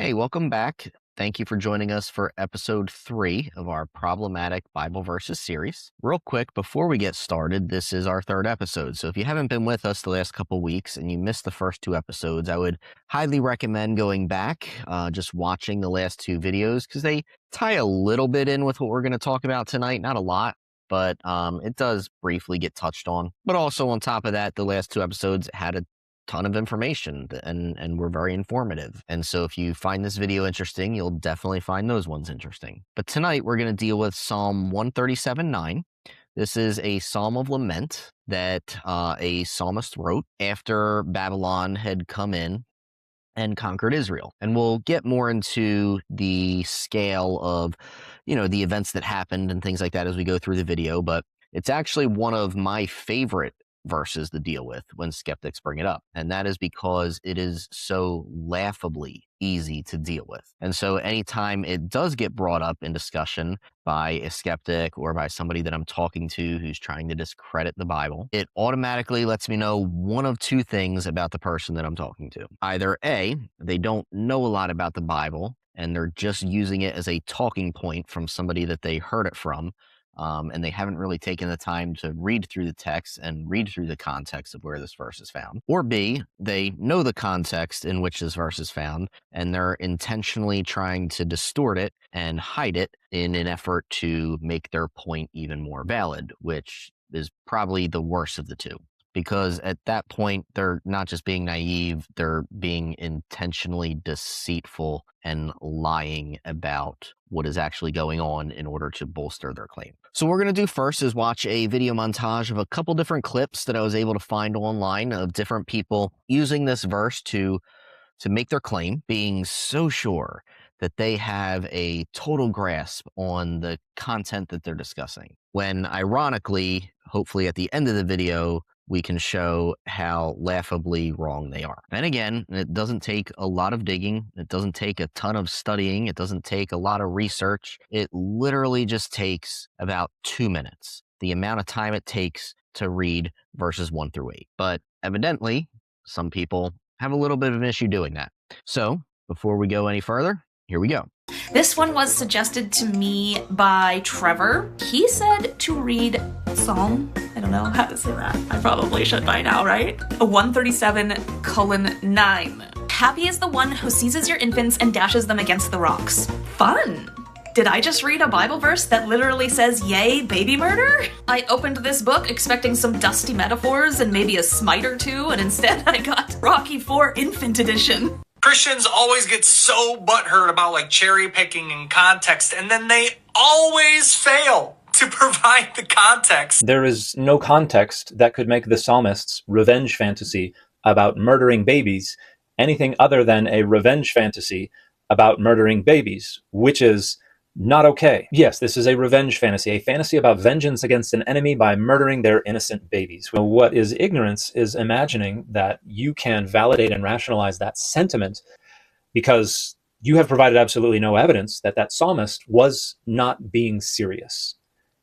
Hey, welcome back. Thank you for joining us for episode 3 of our Problematic Bible Verses series. Real quick, before we get started, this is our third episode. So if you haven't been with us the last couple weeks and you missed the first 2 episodes, I would highly recommend going back, just watching the last 2 videos because they tie a little bit in with what we're going to talk about tonight. Not a lot, but it does briefly get touched on. But also on top of that, the last 2 episodes had a ton of information and were very informative. And so if you find this video interesting, you'll definitely find those ones interesting. But tonight we're going to deal with Psalm 137:9. This is a psalm of lament that a psalmist wrote after Babylon had come in and conquered Israel. And we'll get more into the scale of, the events that happened and things like that as we go through the video. But it's actually one of my favorite verses to deal with when skeptics bring it up. And that is because it is so laughably easy to deal with. And so anytime it does get brought up in discussion by a skeptic or by somebody that I'm talking to who's trying to discredit the Bible, it automatically lets me know one of 2 things about the person that I'm talking to. Either A, they don't know a lot about the Bible and they're just using it as a talking point from somebody that they heard it from, and they haven't really taken the time to read through the text and read through the context of where this verse is found. Or B, they know the context in which this verse is found, and they're intentionally trying to distort it and hide it in an effort to make their point even more valid, which is probably the worst of the 2. Because at that point, they're not just being naive, they're being intentionally deceitful and lying about what is actually going on in order to bolster their claim. So what we're going to do first is watch a video montage of a couple different clips that I was able to find online of different people using this verse to make their claim, being so sure that they have a total grasp on the content that they're discussing. When ironically, hopefully at the end of the video, we can show how laughably wrong they are. And again, it doesn't take a lot of digging. It doesn't take a ton of studying. It doesn't take a lot of research. It literally just takes about 2 minutes, the amount of time it takes to read verses 1 through 8. But evidently, some people have a little bit of an issue doing that. So before we go any further, here we go. This one was suggested to me by Trevor. He said to read Psalm, I don't know how to say that. I probably should by now, right? 137:9. Happy is the one who seizes your infants and dashes them against the rocks. Fun! Did I just read a Bible verse that literally says, yay, baby murder? I opened this book expecting some dusty metaphors and maybe a smite or 2, and instead I got Rocky IV Infant Edition. Christians always get so butthurt about cherry picking and context, and then they always fail to provide the context. There is no context that could make the psalmist's revenge fantasy about murdering babies anything other than a revenge fantasy about murdering babies, which is not okay. Yes, this is a revenge fantasy, a fantasy about vengeance against an enemy by murdering their innocent babies. Well, what is ignorance is imagining that you can validate and rationalize that sentiment because you have provided absolutely no evidence that that psalmist was not being serious.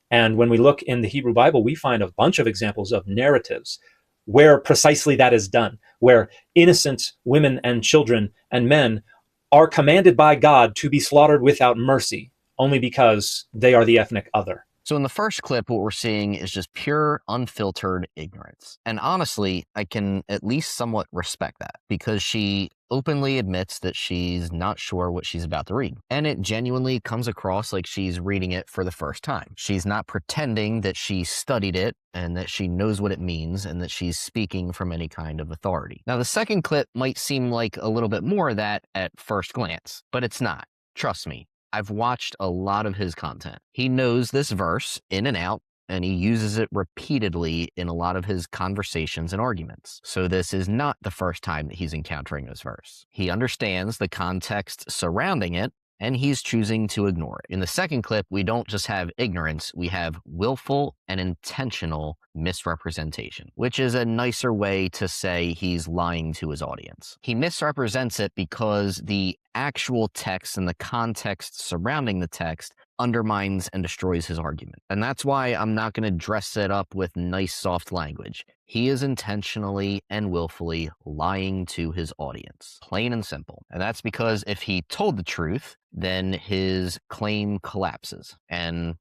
And when we look in the Hebrew Bible, we find a bunch of examples of narratives where precisely that is done, where innocent women and children and men are commanded by God to be slaughtered without mercy, only because they are the ethnic other. So in the first clip, what we're seeing is just pure, unfiltered ignorance. And honestly, I can at least somewhat respect that because she openly admits that she's not sure what she's about to read. And it genuinely comes across like she's reading it for the first time. She's not pretending that she studied it and that she knows what it means and that she's speaking from any kind of authority. Now, the second clip might seem like a little bit more of that at first glance, but it's not. Trust me. I've watched a lot of his content. He knows this verse in and out, and he uses it repeatedly in a lot of his conversations and arguments. So this is not the first time that he's encountering this verse. He understands the context surrounding it, and he's choosing to ignore it. In the second clip, we don't just have ignorance, we have willful and intentional misrepresentation, which is a nicer way to say he's lying to his audience. He misrepresents it because the actual text and the context surrounding the text undermines and destroys his argument. And that's why I'm not going to dress it up with nice, soft language. He is intentionally and willfully lying to his audience, plain and simple. And that's because if he told the truth, then his claim collapses. And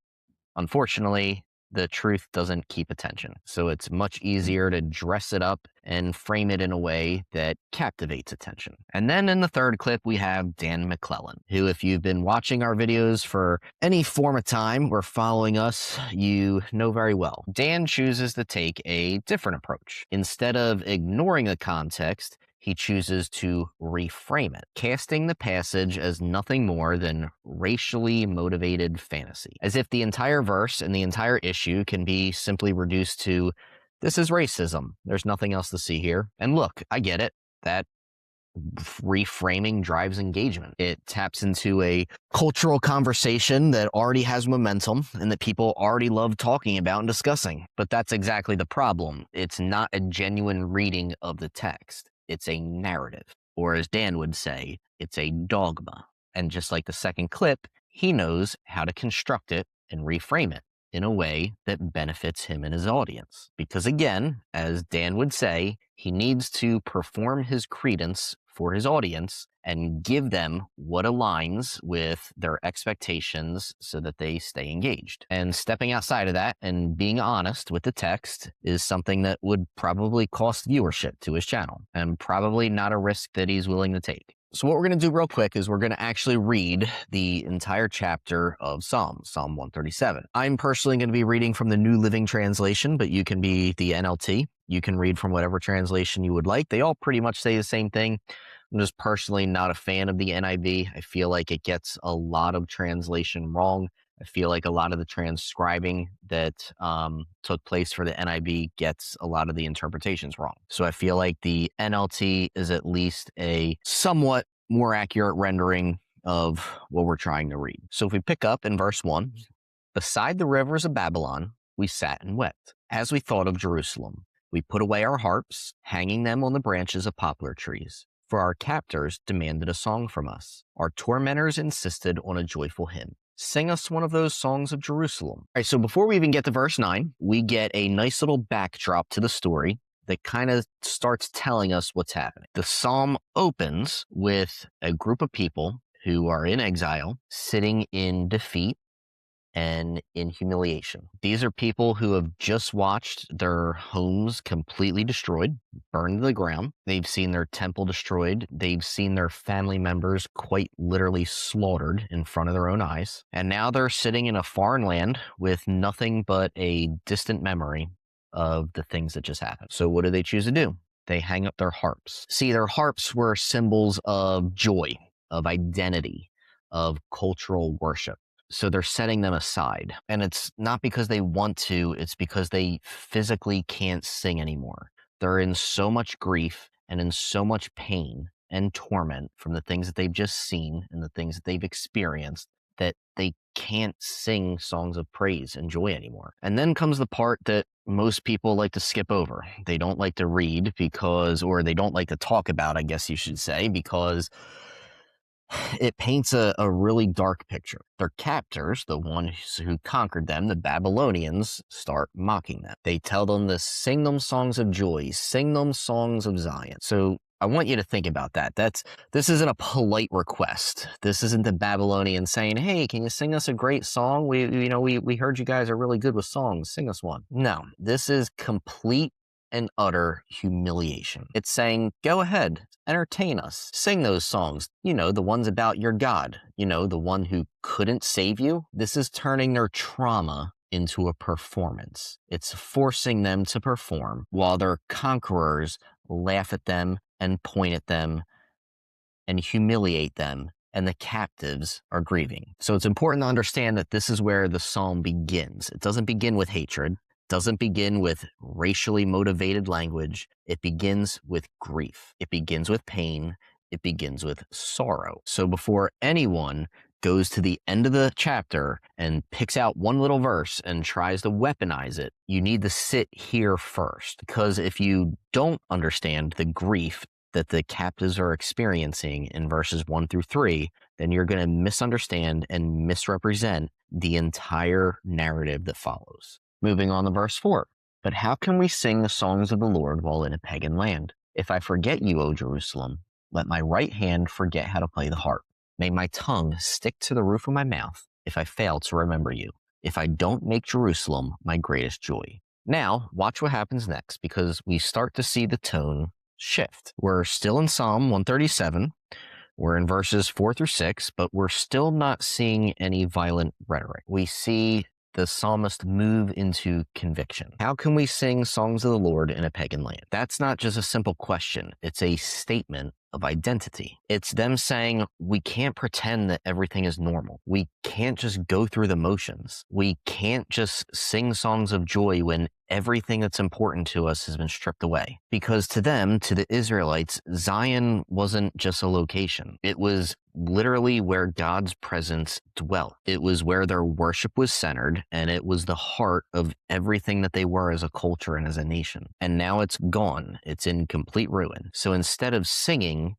unfortunately, the truth doesn't keep attention. So it's much easier to dress it up and frame it in a way that captivates attention. And then in the third clip, we have Dan McClellan, who, if you've been watching our videos for any form of time or following us, you know very well. Dan chooses to take a different approach. Instead of ignoring the context, he chooses to reframe it, casting the passage as nothing more than racially motivated fantasy, as if the entire verse and the entire issue can be simply reduced to, this is racism. There's nothing else to see here. And look, I get it. That reframing drives engagement. It taps into a cultural conversation that already has momentum and that people already love talking about and discussing. But that's exactly the problem. It's not a genuine reading of the text. It's a narrative, or as Dan would say, it's a dogma. And just like the second clip, he knows how to construct it and reframe it in a way that benefits him and his audience. Because again, as Dan would say, he needs to perform his credence for his audience and give them what aligns with their expectations so that they stay engaged. And stepping outside of that and being honest with the text is something that would probably cost viewership to his channel, and probably not a risk that he's willing to take. So what we're going to do real quick is we're going to actually read the entire chapter of Psalm 137. I'm personally going to be reading from the New Living Translation, but you can be the NLT. You can read from whatever translation you would like. They all pretty much say the same thing. I'm just personally not a fan of the NIV. I feel like it gets a lot of translation wrong. I feel like a lot of the transcribing that took place for the NIV gets a lot of the interpretations wrong. So I feel like the NLT is at least a somewhat more accurate rendering of what we're trying to read. So if we pick up in verse 1, beside the rivers of Babylon, we sat and wept. As we thought of Jerusalem, we put away our harps, hanging them on the branches of poplar trees. For our captors demanded a song from us. Our tormentors insisted on a joyful hymn. Sing us one of those songs of Jerusalem. All right, so before we even get to verse 9, we get a nice little backdrop to the story that kind of starts telling us what's happening. The psalm opens with a group of people who are in exile, sitting in defeat and in humiliation. These are people who have just watched their homes completely destroyed, burned to the ground. They've seen their temple destroyed. They've seen their family members quite literally slaughtered in front of their own eyes. And now they're sitting in a foreign land with nothing but a distant memory of the things that just happened. So what do they choose to do? They hang up their harps. See, their harps were symbols of joy, of identity, of cultural worship. So they're setting them aside. And it's not because they want to, it's because they physically can't sing anymore. They're in so much grief and in so much pain and torment from the things that they've just seen and the things that they've experienced that they can't sing songs of praise and joy anymore. And then comes the part that most people like to skip over. They don't like to read because, or they don't like to talk about, I guess you should say, because it paints a really dark picture. Their captors, the ones who conquered them, the Babylonians, start mocking them. They tell them to sing them songs of joy, sing them songs of Zion. So I want you to think about that. This isn't a polite request. This isn't the Babylonians saying, "Hey, can you sing us a great song? We heard you guys are really good with songs. Sing us one." No, this is complete and utter humiliation. It's saying, go ahead, entertain us. Sing those songs, the ones about your God, the one who couldn't save you. This is turning their trauma into a performance. It's forcing them to perform while their conquerors laugh at them and point at them and humiliate them, and the captives are grieving. So it's important to understand that this is where the psalm begins. It doesn't begin with hatred. Doesn't begin with racially motivated language. It begins with grief. It begins with pain. It begins with sorrow. So before anyone goes to the end of the chapter and picks out one little verse and tries to weaponize it, you need to sit here first. Because if you don't understand the grief that the captives are experiencing in verses 1 through 3, then you're going to misunderstand and misrepresent the entire narrative that follows. Moving on to verse 4. But how can we sing the songs of the Lord while in a pagan land? If I forget you, O Jerusalem, let my right hand forget how to play the harp. May my tongue stick to the roof of my mouth if I fail to remember you, if I don't make Jerusalem my greatest joy. Now, watch what happens next, because we start to see the tone shift. We're still in Psalm 137. We're in verses 4 through 6, but we're still not seeing any violent rhetoric. We see the psalmist move into conviction. How can we sing songs of the Lord in a pagan land? That's not just a simple question. It's a statement of identity. It's them saying, we can't pretend that everything is normal. We can't just go through the motions. We can't just sing songs of joy when everything that's important to us has been stripped away. Because to them, to the Israelites, Zion wasn't just a location. It was literally where God's presence dwelt. It was where their worship was centered, and it was the heart of everything that they were as a culture and as a nation. And now it's gone. It's in complete ruin. So instead of singing,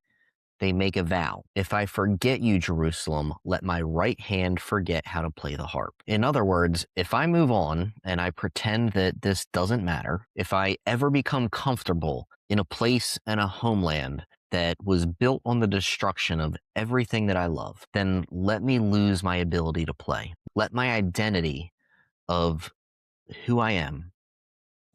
they make a vow. If I forget you, Jerusalem, let my right hand forget how to play the harp. In other words, if I move on and I pretend that this doesn't matter, if I ever become comfortable in a place and a homeland that was built on the destruction of everything that I love, then let me lose my ability to play. Let my identity of who I am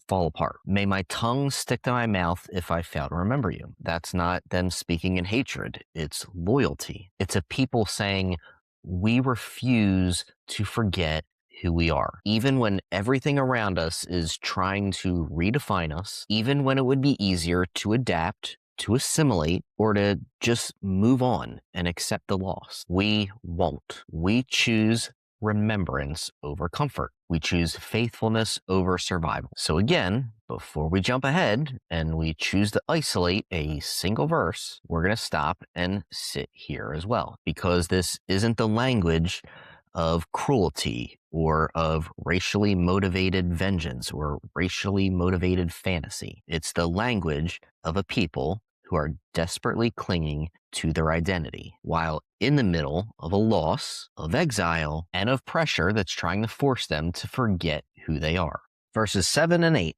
fall apart. May my tongue stick to my mouth if I fail to remember you. That's not them speaking in hatred. It's loyalty. It's a people saying, we refuse to forget who we are. Even when everything around us is trying to redefine us, even when it would be easier to adapt, to assimilate, or to just move on and accept the loss, we won't. We choose remembrance over comfort. We choose faithfulness over survival. So again, before we jump ahead and we choose to isolate a single verse, we're going to stop and sit here as well, because this isn't the language of cruelty or of racially motivated vengeance or racially motivated fantasy. It's the language of a people who are desperately clinging to their identity, while in the middle of a loss, of exile, and of pressure that's trying to force them to forget who they are. Verses 7 and 8.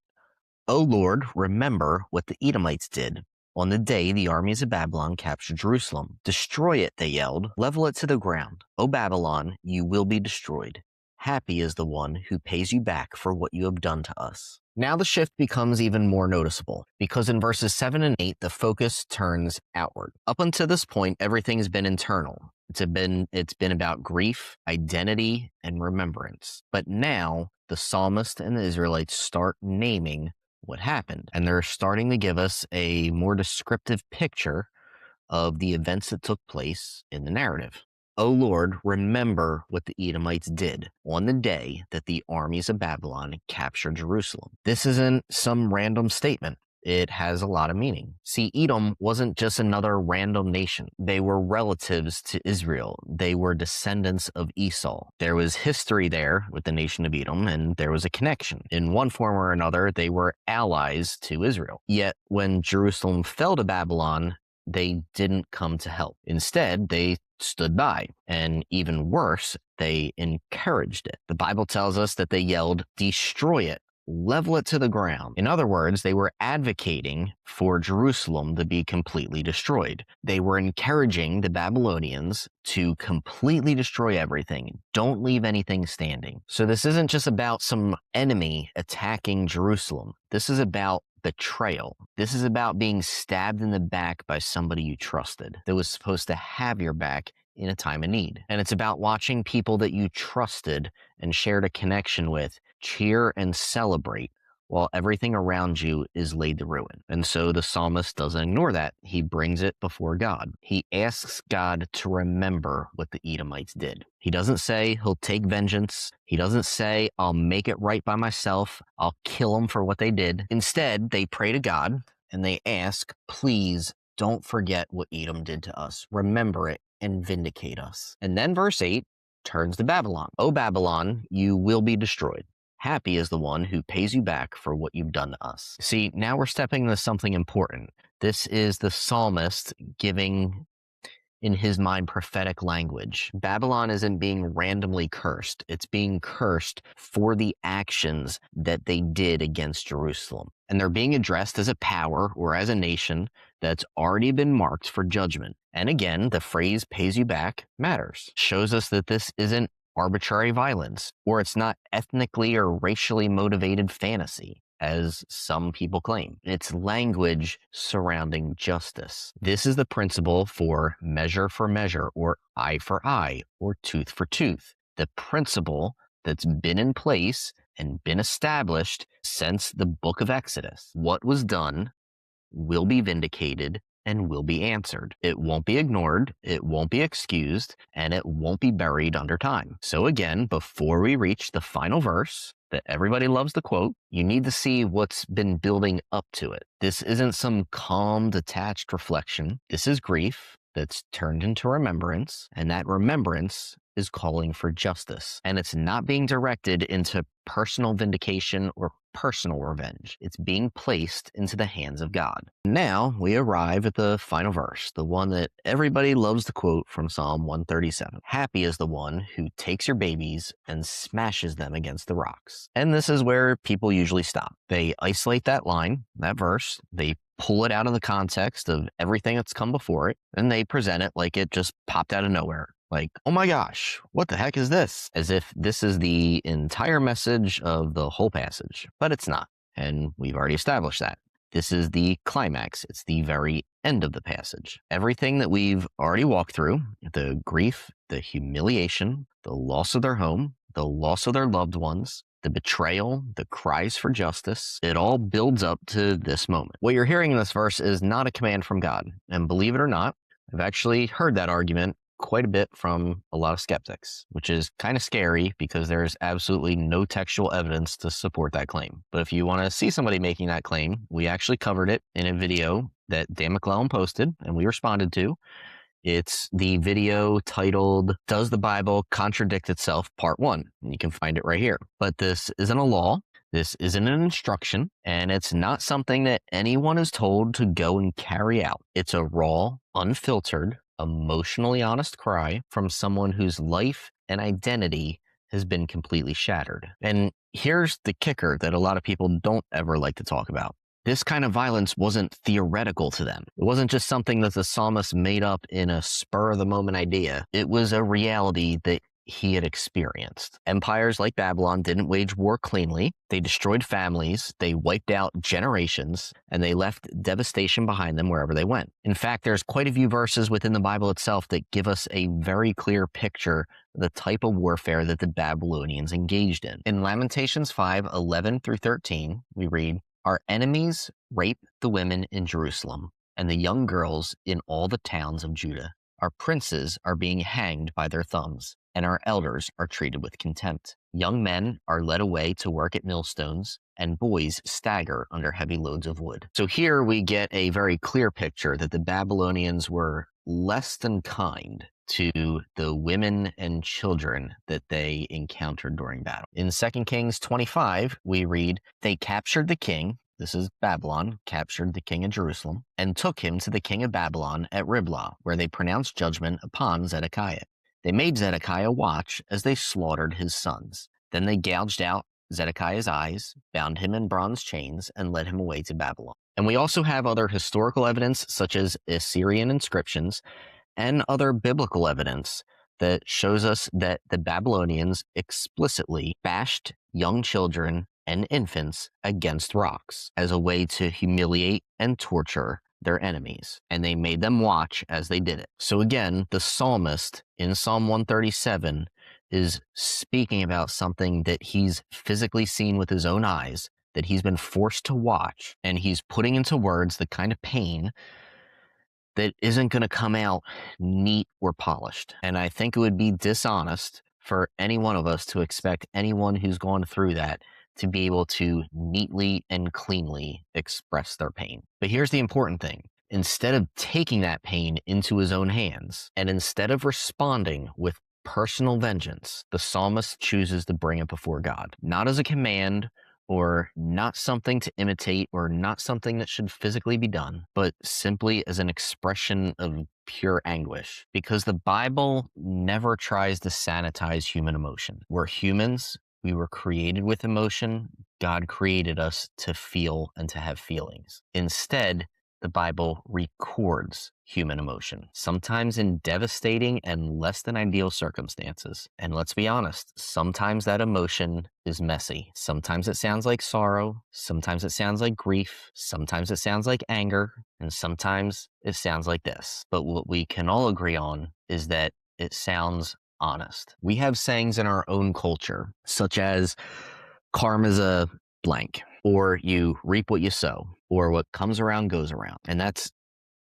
O Lord, remember what the Edomites did on the day the armies of Babylon captured Jerusalem. Destroy it, they yelled. Level it to the ground. O Babylon, you will be destroyed. Happy is the one who pays you back for what you have done to us. Now the shift becomes even more noticeable, because in verses 7 and 8, the focus turns outward. Up until this point, everything's been internal. It's been about grief, identity, and remembrance. But now the psalmist and the Israelites start naming what happened, and they're starting to give us a more descriptive picture of the events that took place in the narrative. O Lord, remember what the Edomites did on the day that the armies of Babylon captured Jerusalem. This isn't some random statement. It has a lot of meaning. See, Edom wasn't just another random nation. They were relatives to Israel. They were descendants of Esau. There was history there with the nation of Edom, and there was a connection. In one form or another, they were allies to Israel. Yet, when Jerusalem fell to Babylon, they didn't come to help. Instead, they stood by, and even worse, they encouraged it. The Bible tells us that they yelled, destroy it, level it to the ground. In other words, they were advocating for Jerusalem to be completely destroyed. They were encouraging the Babylonians to completely destroy everything. Don't leave anything standing. So this isn't just about some enemy attacking Jerusalem. This is about betrayal. This is about being stabbed in the back by somebody you trusted that was supposed to have your back in a time of need. And it's about watching people that you trusted and shared a connection with cheer and celebrate while everything around you is laid to ruin. And so the psalmist doesn't ignore that. He brings it before God. He asks God to remember what the Edomites did. He doesn't say he'll take vengeance. He doesn't say, I'll make it right by myself. I'll kill them for what they did. Instead, they pray to God and they ask, please don't forget what Edom did to us. Remember it and vindicate us. And then verse 8 turns to Babylon. O Babylon, you will be destroyed. Happy is the one who pays you back for what you've done to us. See, now we're stepping into something important. This is the psalmist giving in his mind, prophetic language. Babylon isn't being randomly cursed. It's being cursed for the actions that they did against Jerusalem. And they're being addressed as a power or as a nation that's already been marked for judgment. And again, the phrase pays you back matters. Shows us that this isn't arbitrary violence, or it's not ethnically or racially motivated fantasy, as some people claim. It's language surrounding justice. This is the principle for measure, or eye for eye, or tooth for tooth. The principle that's been in place and been established since the book of Exodus. What was done will be vindicated and will be answered. It won't be ignored, it won't be excused, and it won't be buried under time. So again, before we reach the final verse that everybody loves to quote, you need to see what's been building up to it. This isn't some calm, detached reflection. This is grief that's turned into remembrance, and that remembrance is calling for justice. And it's not being directed into personal vindication or personal revenge. It's being placed into the hands of God. Now we arrive at the final verse, the one that everybody loves to quote from Psalm 137. Happy is the one who takes your babies and smashes them against the rocks. And this is where people usually stop. They isolate that line, that verse, they pull it out of the context of everything that's come before it, and they present it like it just popped out of nowhere. Like, oh my gosh, what the heck is this? As if this is the entire message of the whole passage. But it's not, and we've already established that. This is the climax. It's the very end of the passage. Everything that we've already walked through, the grief, the humiliation, the loss of their home, the loss of their loved ones, the betrayal, the cries for justice, it all builds up to this moment. What you're hearing in this verse is not a command from God. And believe it or not, I've actually heard that argument quite a bit from a lot of skeptics, which is kind of scary because there's absolutely no textual evidence to support that claim. But if you want to see somebody making that claim, we actually covered it in a video that Dan McClellan posted and we responded to. It's the video titled, Does the Bible Contradict Itself? Part 1. And you can find it right here. But this isn't a law. This isn't an instruction. And it's not something that anyone is told to go and carry out. It's a raw, unfiltered, emotionally honest cry from someone whose life and identity has been completely shattered. And here's the kicker that a lot of people don't ever like to talk about. This kind of violence wasn't theoretical to them. It wasn't just something that the psalmist made up in a spur-of-the-moment idea. It was a reality that he had experienced. Empires like Babylon didn't wage war cleanly. They destroyed families, they wiped out generations, and they left devastation behind them wherever they went. In fact, there's quite a few verses within the Bible itself that give us a very clear picture of the type of warfare that the Babylonians engaged in. In Lamentations 5:11 through 13, we read, Our enemies rape the women in Jerusalem and the young girls in all the towns of Judah. Our princes are being hanged by their thumbs, and our elders are treated with contempt. Young men are led away to work at millstones, and boys stagger under heavy loads of wood. So here we get a very clear picture that the Babylonians were less than kind to the women and children that they encountered during battle. In 2 Kings 25, we read, They captured the king, this is Babylon, captured the king of Jerusalem, and took him to the king of Babylon at Riblah, where they pronounced judgment upon Zedekiah. They made Zedekiah watch as they slaughtered his sons. Then they gouged out Zedekiah's eyes, bound him in bronze chains, and led him away to Babylon. And we also have other historical evidence, such as Assyrian inscriptions, and other biblical evidence that shows us that the Babylonians explicitly bashed young children and infants against rocks as a way to humiliate and torture their enemies, and they made them watch as they did it. So again, the psalmist in Psalm 137 is speaking about something that he's physically seen with his own eyes, that he's been forced to watch, and he's putting into words the kind of pain that isn't going to come out neat or polished. And I think it would be dishonest for any one of us to expect anyone who's gone through that to be able to neatly and cleanly express their pain. But here's the important thing. Instead of taking that pain into his own hands, and instead of responding with personal vengeance, the psalmist chooses to bring it before God, not as a command or not something to imitate or not something that should physically be done, but simply as an expression of pure anguish, because the Bible never tries to sanitize human emotion. We're humans. We were created with emotion. God created us to feel and to have feelings. Instead, the Bible records human emotion, sometimes in devastating and less than ideal circumstances. And let's be honest, sometimes that emotion is messy. Sometimes it sounds like sorrow. Sometimes it sounds like grief. Sometimes it sounds like anger. And sometimes it sounds like this. But what we can all agree on is that it sounds honest. We have sayings in our own culture, such as karma's a blank, or you reap what you sow, or what comes around goes around. And that's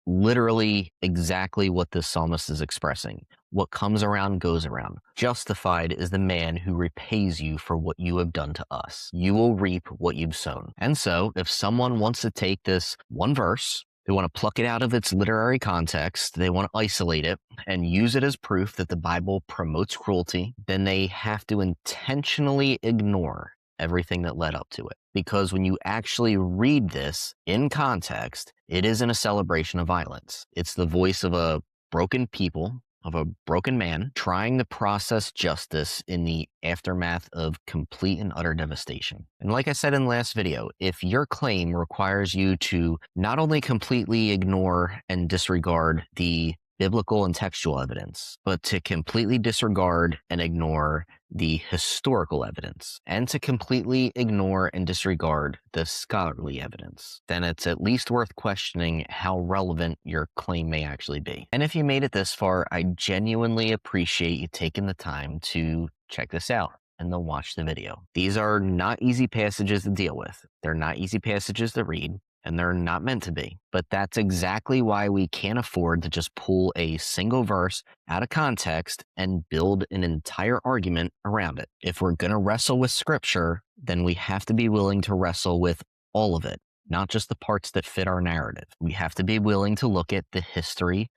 literally exactly what this psalmist is expressing. What comes around goes around. Justified is the man who repays you for what you have done to us. You will reap what you've sown. And so if someone wants to take this one verse, they want to pluck it out of its literary context, they want to isolate it and use it as proof that the Bible promotes cruelty, then they have to intentionally ignore everything that led up to it. Because when you actually read this in context, it isn't a celebration of violence. It's the voice of a broken people, of a broken man, trying to process justice in the aftermath of complete and utter devastation. And like I said in the last video, if your claim requires you to not only completely ignore and disregard the biblical and textual evidence, but to completely disregard and ignore the historical evidence, and to completely ignore and disregard the scholarly evidence, then it's at least worth questioning how relevant your claim may actually be. And if you made it this far, I genuinely appreciate you taking the time to check this out and then watch the video. These are not easy passages to deal with. They're not easy passages to read, and they're not meant to be. But that's exactly why we can't afford to just pull a single verse out of context and build an entire argument around it. If we're going to wrestle with scripture, then we have to be willing to wrestle with all of it, not just the parts that fit our narrative. We have to be willing to look at the history,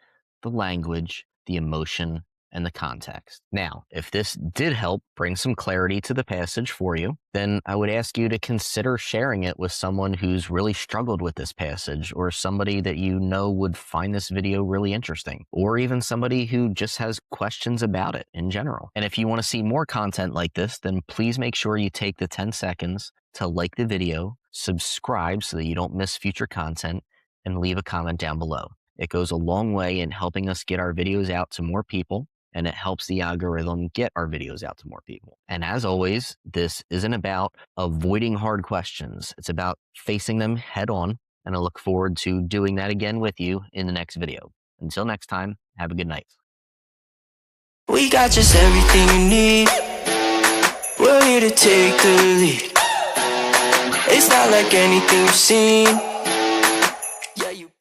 the language, the emotion, and the context. Now, if this did help bring some clarity to the passage for you, then I would ask you to consider sharing it with someone who's really struggled with this passage, or somebody that you know would find this video really interesting, or even somebody who just has questions about it in general. And if you want to see more content like this, then please make sure you take the 10 seconds to like the video, subscribe so that you don't miss future content, and leave a comment down below. It goes a long way in helping us get our videos out to more people, and it helps the algorithm get our videos out to more people. And as always, this isn't about avoiding hard questions. It's about facing them head on, and I look forward to doing that again with you in the next video. Until next time, have a good night. We got just everything you need. We're here to take the lead. It's not like anything you've seen.